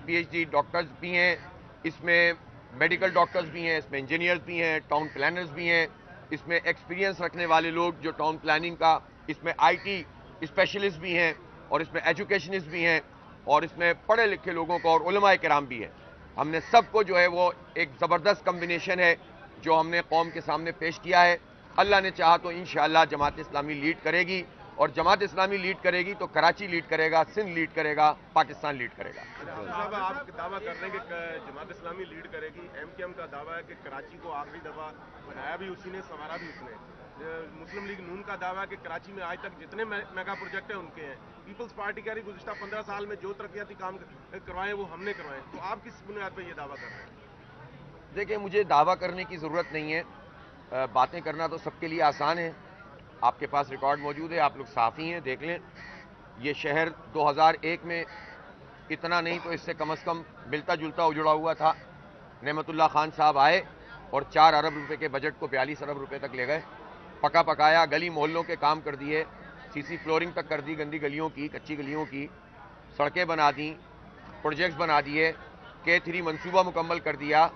P H D doctors بھی ہیں، اس میں میڈیکل ڈاکٹرز بھی ہیں، اس میں انجینئرز بھی ہیں، ٹاؤن پلانرز بھی ہیں، اس میں ایکسپیرینس رکھنے والے لوگ جو ٹاؤن پلاننگ کا، اس میں آئی ٹی اسپیشلسٹ بھی ہیں، اور اس میں ایجوکیشنسٹ بھی ہیں، اور اس میں پڑھے لکھے لوگوں کو اور علماء کرام بھی ہیں. ہم نے سب کو جو ہے وہ ایک زبردست کمبینیشن ہے جو ہم نے قوم کے سامنے پیش کیا ہے. اللہ نے چاہا تو انشاءاللہ جماعت اسلامی لیڈ کرے گی، اور جماعت اسلامی لیڈ کرے گی تو کراچی لیڈ کرے گا، سندھ لیڈ کرے گا، پاکستان لیڈ کرے گا. صاحب آپ دعویٰ کر رہے ہیں کہ جماعت اسلامی لیڈ کرے گی. ایم کیو ایم کا دعویٰ ہے کہ کراچی کو آخری دفعہ بنایا بھی اسی نے، سنوارا بھی اس نے. مسلم لیگ نون کا دعویٰ ہے کہ کراچی میں آج تک جتنے میگا پروجیکٹ ہیں ان کے ہیں. پیپلز پارٹی کہہ رہی گزشتہ 15 سال میں جو ترقیاتی کام کروائے وہ ہم نے کروائے. تو آپ کس بنیاد پہ یہ دعویٰ کر رہے ہیں؟ دیکھیں، مجھے دعویٰ کرنے کی ضرورت نہیں ہے. باتیں کرنا تو سب کے لیے آسان ہے. آپ کے پاس ریکارڈ موجود ہے، آپ لوگ صحافی ہیں، دیکھ لیں. یہ شہر 2001 میں اتنا نہیں تو اس سے کم از کم ملتا جلتا اجڑا ہوا تھا. نعمت اللہ خان صاحب آئے اور 4 ارب روپے کے بجٹ کو 42 ارب روپے تک لے گئے. پکا پکایا گلی محلوں کے کام کر دیے، سی سی فلورنگ تک کر دی گندی گلیوں کی، کچی گلیوں کی، سڑکیں بنا دیں، پروجیکٹس بنا دیے، K3 منصوبہ مکمل کر دیا،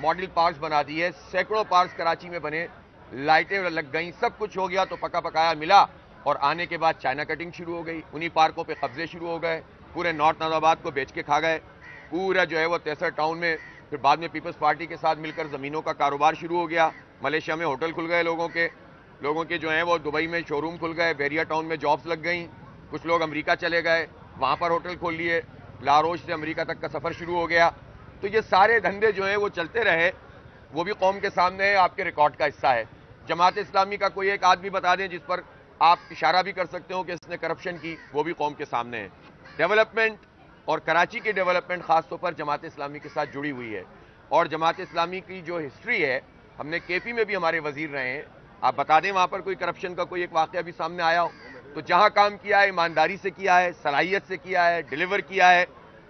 ماڈل پارکس بنا دیے، سینکڑوں پارکس کراچی میں بنے، لائٹیں لگ گئیں، سب کچھ ہو گیا. تو پکا پکایا ملا، اور آنے کے بعد چائنا کٹنگ شروع ہو گئی. انہی پارکوں پہ قبضے شروع ہو گئے، پورے نارتھ ناز آباد کو بیچ کے کھا گئے. پورا جو ہے وہ تیسر ٹاؤن میں پھر بعد میں پیپلز پارٹی کے ساتھ مل کر زمینوں کا کاروبار شروع ہو گیا. ملیشیا میں ہوٹل کھل گئے لوگوں کے جو ہیں وہ دبئی میں شو روم کھل گئے، بیریا ٹاؤن میں جابز لگ گئیں. کچھ لوگ امریکہ چلے گئے، وہاں پر ہوٹل کھول لیے. لاروش سے امریکہ تک کا سفر شروع ہو گیا. تو یہ سارے دھندے جو ہیں وہ چلتے رہے. وہ بھی قوم کے سامنے ہے، آپ کے ریکارڈ کا حصہ ہے. جماعت اسلامی کا کوئی ایک آدمی بتا دیں جس پر آپ اشارہ بھی کر سکتے ہو کہ اس نے کرپشن کی، وہ بھی قوم کے سامنے ہے. ڈیولپمنٹ اور کراچی کی ڈیولپمنٹ خاص طور پر جماعت اسلامی کے ساتھ جڑی ہوئی ہے. اور جماعت اسلامی کی جو ہسٹری ہے، ہم نے KP میں بھی ہمارے وزیر رہے ہیں. آپ بتا دیں وہاں پر کوئی کرپشن کا کوئی ایک واقعہ بھی سامنے آیا ہو. تو جہاں کام کیا ہے ایمانداری سے کیا ہے، صلاحیت سے کیا ہے، ڈیلیور کیا ہے.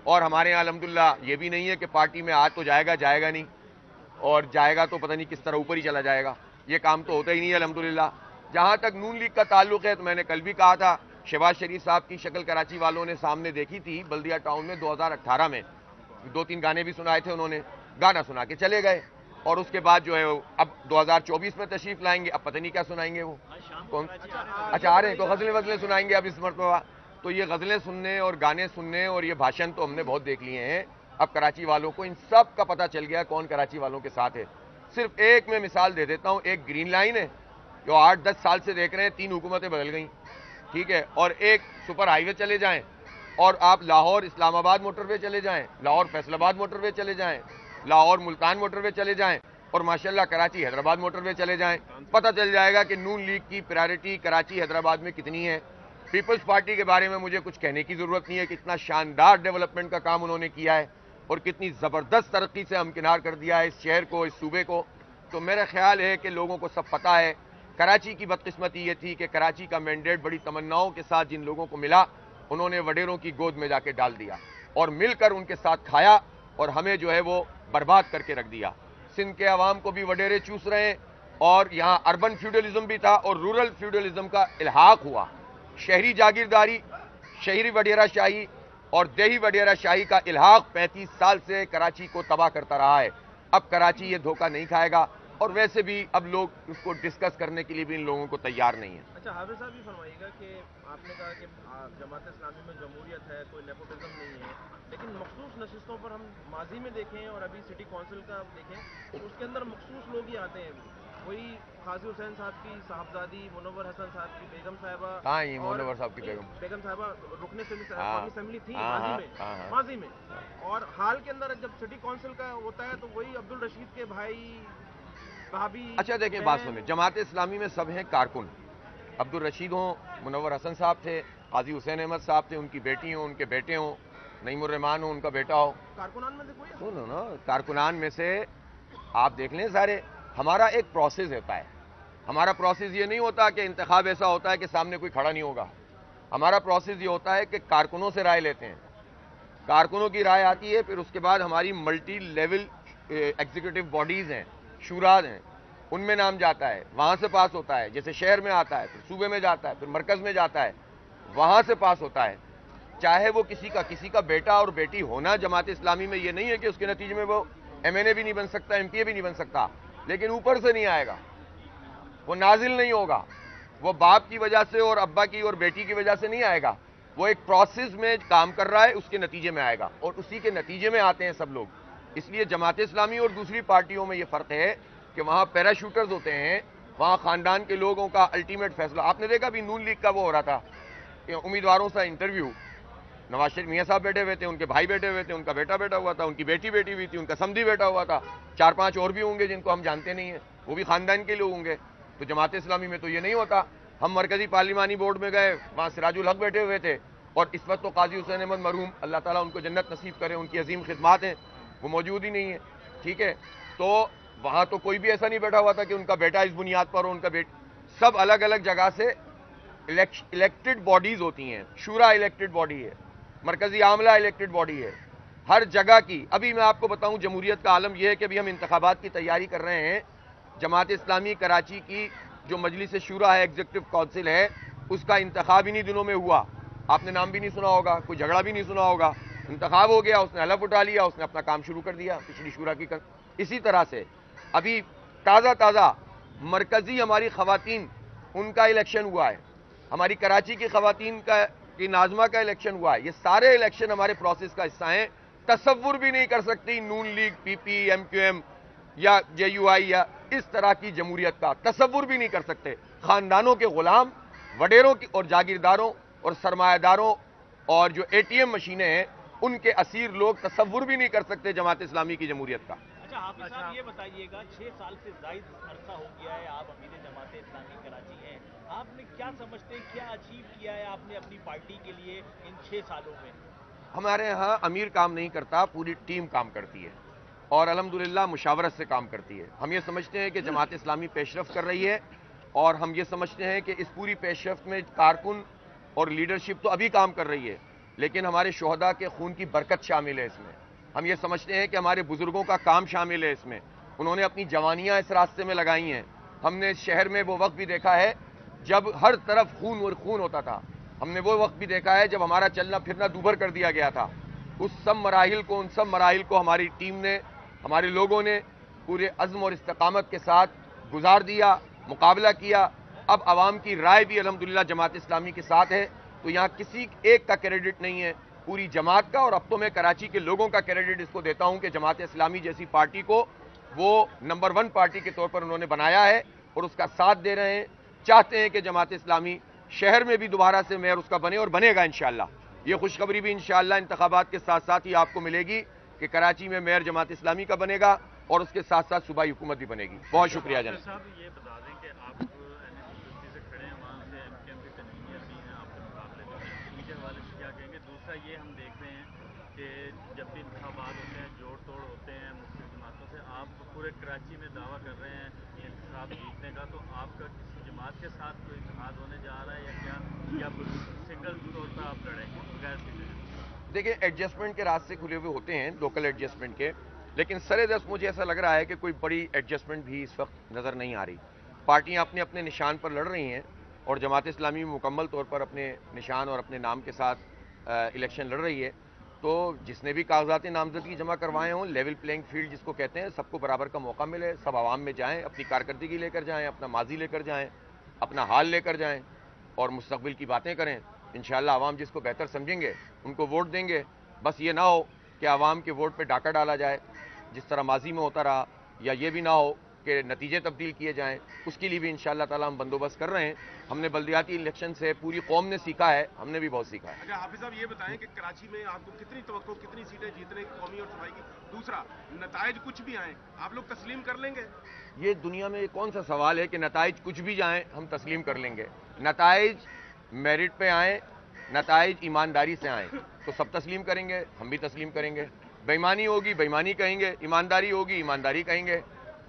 اور ہمارے یہاں الحمدللہ یہ بھی نہیں ہے کہ پارٹی میں آج تو جائے گا نہیں، اور جائے گا تو پتہ نہیں کس طرح اوپر ہی چلا جائے گا. یہ کام تو ہوتا ہی نہیں ہے الحمدللہ. جہاں تک نون لیگ کا تعلق ہے تو میں نے کل بھی کہا تھا، شہباز شریف صاحب کی شکل کراچی والوں نے سامنے دیکھی تھی بلدیہ ٹاؤن میں 2018 میں. 2-3 گانے بھی سنائے تھے انہوں نے، گانا سنا کے چلے گئے. اور اس کے بعد جو ہے اب 2024 میں تشریف لائیں گے. اب پتہ نہیں کیا سنائیں گے وہ. کون؟ اچھا آ رہے ہیں تو غزلیں سنائیں گے اب اس مرتبہ. تو یہ غزلیں سننے اور گانے سننے اور یہ بھاشن تو ہم نے بہت دیکھ لیے ہیں. اب کراچی والوں کو ان سب کا پتہ چل گیا کون کراچی والوں کے ساتھ ہے. صرف ایک میں مثال دے دیتا ہوں. ایک گرین لائن ہے جو 8-10 سال سے دیکھ رہے ہیں، 3 حکومتیں بدل گئیں، ٹھیک ہے. اور ایک سپر ہائی وے چلے جائیں، اور آپ لاہور اسلام آباد موٹر وے چلے جائیں، لاہور فیصل آباد موٹر وے چلے جائیں، لاہور ملتان موٹر وے چلے جائیں، اور ماشاءاللہ کراچی حیدرآباد موٹر وے چلے جائیں. پتہ چل جائے گا کہ نون لیگ کی پرائرٹی کراچی حیدرآباد میں کتنی ہے. پیپلز پارٹی کے بارے میں مجھے کچھ کہنے کی ضرورت نہیں ہے. کتنا شاندار ڈیولپمنٹ کا کام انہوں نے کیا ہے، اور کتنی زبردست ترقی سے ہمکنار کر دیا ہے اس شہر کو، اس صوبے کو. تو میرا خیال ہے کہ لوگوں کو سب پتہ ہے. کراچی کی بدقسمتی یہ تھی کہ کراچی کا مینڈیٹ بڑی تمناؤں کے ساتھ جن لوگوں کو ملا، انہوں نے وڈیروں کی گود میں جا کے ڈال دیا، اور مل کر ان کے ساتھ کھایا، اور ہمیں جو ہے وہ برباد کر کے رکھ دیا. سندھ کے عوام کو بھی وڈیرے چوس رہے ہیں، اور یہاں اربن فیوڈلزم بھی تھا اور رورل فیوڈلزم کا الحاق ہوا. شہری جاگیرداری، شہری وڈیرہ شاہی اور دیہی وڈیرہ شاہی کا الحاق 35 سال سے کراچی کو تباہ کرتا رہا ہے. اب کراچی یہ دھوکہ نہیں کھائے گا، اور ویسے بھی اب لوگ اس کو ڈسکس کرنے کے لیے بھی ان لوگوں کو تیار نہیں ہیں. اچھا حافظ صاحب یہ فرمائیے گا کہ آپ نے کہا کہ جماعت اسلامی میں جمہوریت ہے، کوئی نیپوٹزم نہیں ہے، لیکن مخصوص نشستوں پر ہم ماضی میں دیکھیں اور ابھی سٹی کونسل کا دیکھیں تو اس کے اندر مخصوص لوگ ہی آتے ہیں. وہی قاضی حسین صاحب کی صاحبزادی، منور حسن صاحب کی بیگم صاحبہ، کہاں ہیں منور صاحب کی بیگم صاحبہ رکن قومی اسمبلی تھی ماضی میں. اور حال کے اندر جب سٹی کونسل کا ہوتا ہے تو وہی عبدالرشید کے بھائی بھابھی. اچھا دیکھیں بات سنیں، جماعت اسلامی میں سب ہیں کارکن. عبدالرشید ہوں، منور حسن صاحب تھے، قاضی حسین احمد صاحب تھے، ان کی بیٹی ہوں، ان کے بیٹے ہوں، نعیم الرحمان ہوں، ان کا بیٹا ہو. کارکنان میں سے کوئی سنو نا، کارکنان میں سے آپ دیکھ لیں سارے. ہمارا ایک پروسیس ہوتا ہے. ہمارا پروسیس یہ نہیں ہوتا کہ انتخاب ایسا ہوتا ہے کہ سامنے کوئی کھڑا نہیں ہوگا. ہمارا پروسیس یہ ہوتا ہے کہ کارکنوں سے رائے لیتے ہیں، کارکنوں کی رائے آتی ہے، پھر اس کے بعد ہماری ملٹی لیول ایگزیکٹو باڈیز ہیں، شوراز ہیں، ان میں نام جاتا ہے، وہاں سے پاس ہوتا ہے. جیسے شہر میں آتا ہے، پھر صوبے میں جاتا ہے، پھر مرکز میں جاتا ہے، وہاں سے پاس ہوتا ہے. چاہے وہ کسی کا بیٹا اور بیٹی ہونا جماعت اسلامی میں یہ نہیں ہے کہ اس کے نتیجے میں وہ MNA بھی نہیں بن سکتا, MPA بھی نہیں بن سکتا, لیکن اوپر سے نہیں آئے گا, وہ نازل نہیں ہوگا, وہ باپ کی وجہ سے اور ابا کی اور بیٹی کی وجہ سے نہیں آئے گا, وہ ایک پروسیس میں کام کر رہا ہے, اس کے نتیجے میں آئے گا, اور اسی کے نتیجے میں آتے ہیں سب لوگ. اس لیے جماعت اسلامی اور دوسری پارٹیوں میں یہ فرق ہے کہ وہاں پیراشوٹرز ہوتے ہیں, وہاں خاندان کے لوگوں کا الٹیمیٹ فیصلہ. آپ نے دیکھا بھی نون لیگ کا وہ ہو رہا تھا کہ امیدواروں سے انٹرویو, نواز شریف میاں صاحب بیٹھے ہوئے تھے, ان کے بھائی بیٹھے ہوئے تھے, ان کا بیٹا بیٹھا ہوا تھا, ان کی بیٹی بیٹھی ہوئی تھی, ان کا سمدھی بیٹھا ہوا تھا, 4-5 اور بھی ہوں گے جن کو ہم جانتے نہیں ہیں, وہ بھی خاندان کے لوگ ہوں گے. تو جماعت اسلامی میں تو یہ نہیں ہوتا. ہم مرکزی پارلیمانی بورڈ میں گئے, وہاں سراج الحق بیٹھے ہوئے تھے, اور اس وقت تو قاضی حسین احمد مرحوم, اللہ تعالیٰ ان کو جنت نصیب کرے, ان کی عظیم خدمات ہیں, وہ موجود ہی نہیں ہے. ٹھیک ہے, تو وہاں تو کوئی بھی ایسا نہیں بیٹھا ہوا تھا کہ ان کا بیٹا اس بنیاد پر ہو, ان کا سب الگ الگ جگہ سے الیکٹڈ باڈیز ہوتی ہیں. شورا الیکٹڈ باڈی ہے, مرکزی عاملہ الیکٹڈ باڈی ہے, ہر جگہ کی. ابھی میں آپ کو بتاؤں, جمہوریت کا عالم یہ ہے کہ ابھی ہم انتخابات کی تیاری کر رہے ہیں. جماعت اسلامی کراچی کی جو مجلس شورا ہے, ایگزیکٹو کونسل ہے, اس کا انتخاب انہی دنوں میں ہوا. آپ نے نام بھی نہیں سنا ہوگا, کوئی جھگڑا بھی نہیں سنا ہوگا, انتخاب ہو گیا, اس نے حلف اٹھا لیا, اس نے اپنا کام شروع کر دیا پچھلی شورا کی. اسی طرح سے ابھی تازہ مرکزی ہماری خواتین, ان کا الیکشن ہوا ہے, ہماری کراچی کی خواتین کی ناظمہ کا الیکشن ہوا ہے. یہ سارے الیکشن ہمارے پروسیس کا حصہ ہیں. تصور بھی نہیں کر سکتی نون لیگ, PP, MQM یا JUI یا اس طرح کی جمہوریت کا تصور بھی نہیں کر سکتے. خاندانوں کے غلام, وڈیروں کی اور جاگیرداروں اور سرمایہ داروں اور جو ATM مشینیں ہیں, ان کے اسیر لوگ تصور بھی نہیں کر سکتے جماعت اسلامی کی جمہوریت کا. اچھا حافظ صاحب یہ بتائیے گا, 6 سال سے زائد عرصہ ہو گیا ہے آپ امیر جماعت اسلامی کراچی ہیں, آپ نے کیا سمجھتے ہیں کیا اچیو کیا ہے آپ نے اپنی پارٹی کے لیے ان 6 سالوں میں؟ ہمارے ہاں امیر کام نہیں کرتا, پوری ٹیم کام کرتی ہے, اور الحمدللہ مشاورت سے کام کرتی ہے. ہم یہ سمجھتے ہیں کہ جماعت اسلامی پیش رفت کر رہی ہے, اور ہم یہ سمجھتے ہیں کہ اس پوری پیش رفت میں کارکن اور لیڈرشپ تو ابھی کام کر رہی ہے, لیکن ہمارے شہداء کے خون کی برکت شامل ہے اس میں. ہم یہ سمجھتے ہیں کہ ہمارے بزرگوں کا کام شامل ہے اس میں, انہوں نے اپنی جوانیاں اس راستے میں لگائی ہیں. ہم نے شہر میں وہ وقت بھی دیکھا ہے جب ہر طرف خون اور خون ہوتا تھا, ہم نے وہ وقت بھی دیکھا ہے جب ہمارا چلنا پھرنا دوبھر کر دیا گیا تھا. ان سب مراحل کو ہماری ٹیم نے, ہمارے لوگوں نے پورے عزم اور استقامت کے ساتھ گزار دیا, مقابلہ کیا. اب عوام کی رائے بھی الحمدللہ جماعت اسلامی کے ساتھ ہے, تو یہاں کسی ایک کا کریڈٹ نہیں ہے, پوری جماعت کا. اور اب تو میں کراچی کے لوگوں کا کریڈٹ اس کو دیتا ہوں کہ جماعت اسلامی جیسی پارٹی کو وہ نمبر 1 پارٹی کے طور پر انہوں نے بنایا ہے, اور اس کا ساتھ دے رہے ہیں. چاہتے ہیں کہ جماعت اسلامی شہر میں بھی دوبارہ سے میئر اس کا بنے, اور بنے گا انشاءاللہ. یہ خوشخبری بھی انشاءاللہ انتخابات کے ساتھ ساتھ ہی آپ کو ملے گی کہ کراچی میں میئر جماعت اسلامی کا بنے گا, اور اس کے ساتھ ساتھ صوبائی حکومت بھی بنے گی. بہت شکریہ جناب. صاحب یہ بتا دیں کہ آپ NSS سے کھڑے ہیں, وہاں سے MKM کے کنوینر بھی ہیں آپ کے مقابلے میں, ان کے حوالے سے کیا کہیں گے؟ دوسرا یہ ہم دیکھ رہے ہیں کہ جب بھی انتخابات ہوتے ہیں, جوڑ توڑ ہوتے ہیں مختلف جماعتوں سے, آپ پورے کراچی میں دعویٰ کر رہے ہیں انتخاب جیتنے کا, تو آپ کا کسی جماعت کے ساتھ کوئی اتحاد ہونے جا رہا ہے یا کیا, یا سنگل طور پر آپ لڑیں گے بغیر کسی؟ دیکھیں, ایڈجسٹمنٹ کے راستے کھلے ہوئے ہوتے ہیں, لوکل ایڈجسٹمنٹ کے, لیکن سر دست مجھے ایسا لگ رہا ہے کہ کوئی بڑی ایڈجسٹمنٹ بھی اس وقت نظر نہیں آ رہی. پارٹیاں اپنے اپنے نشان پر لڑ رہی ہیں, اور جماعت اسلامی مکمل طور پر اپنے نشان اور اپنے نام کے ساتھ الیکشن لڑ رہی ہے. تو جس نے بھی کاغذات نامزدگی جمع کروائے ہوں, لیول پلینگ فیلڈ جس کو کہتے ہیں, سب کو برابر کا موقع ملے, سب عوام میں جائیں, اپنی کارکردگی لے کر جائیں, اپنا ماضی لے کر جائیں, اپنا حال لے کر جائیں, اور مستقبل کی باتیں کریں. انشاءاللہ عوام جس کو بہتر سمجھیں گے ان کو ووٹ دیں گے. بس یہ نہ ہو کہ عوام کے ووٹ پہ ڈاکہ ڈالا جائے جس طرح ماضی میں ہوتا رہا, یا یہ بھی نہ ہو کہ نتیجے تبدیل کیے جائیں. اس کے لیے بھی انشاءاللہ تعالی ہم بندوبست کر رہے ہیں. ہم نے بلدیاتی الیکشن سے پوری قوم نے سیکھا ہے, ہم نے بھی بہت سیکھا ہے. اچھا حافظ صاحب یہ بتائیں کہ کراچی میں آپ کو کتنی توقع, کتنی سیٹیں جیتنے کی قومی اور صوبائی کی؟ دوسرا, نتائج کچھ بھی آئیں آپ لوگ تسلیم کر لیں گے؟ یہ دنیا میں کون سا سوال ہے کہ نتائج کچھ بھی جائیں ہم تسلیم کر لیں گے؟ نتائج میرٹ پہ آئیں, نتائج ایمانداری سے آئیں تو سب تسلیم کریں گے, ہم بھی تسلیم کریں گے. بےایمانی ہوگی بےایمانی کہیں گے, ایمانداری ہوگی ایمانداری کہیں گے.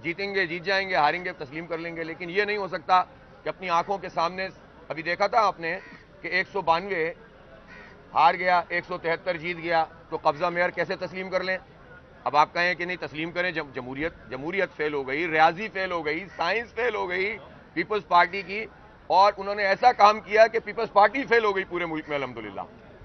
جیتیں گے جیت جائیں گے, ہاریں گے تسلیم کر لیں گے. لیکن یہ نہیں ہو سکتا کہ اپنی آنکھوں کے سامنے, ابھی دیکھا تھا آپ نے کہ 192 ہار گیا, 173 جیت گیا, تو قبضہ میئر کیسے تسلیم کر لیں؟ اب آپ کہیں کہ نہیں تسلیم کریں, جمہوریت فیل ہو گئی, ریاضی فیل ہو گئی, سائنس فیل ہو گئی پیپلز پارٹی کی, اور انہوں نے ایسا کام کیا کہ پیپلز پارٹی فیل ہو گئی پورے ملک میں الحمدللہ.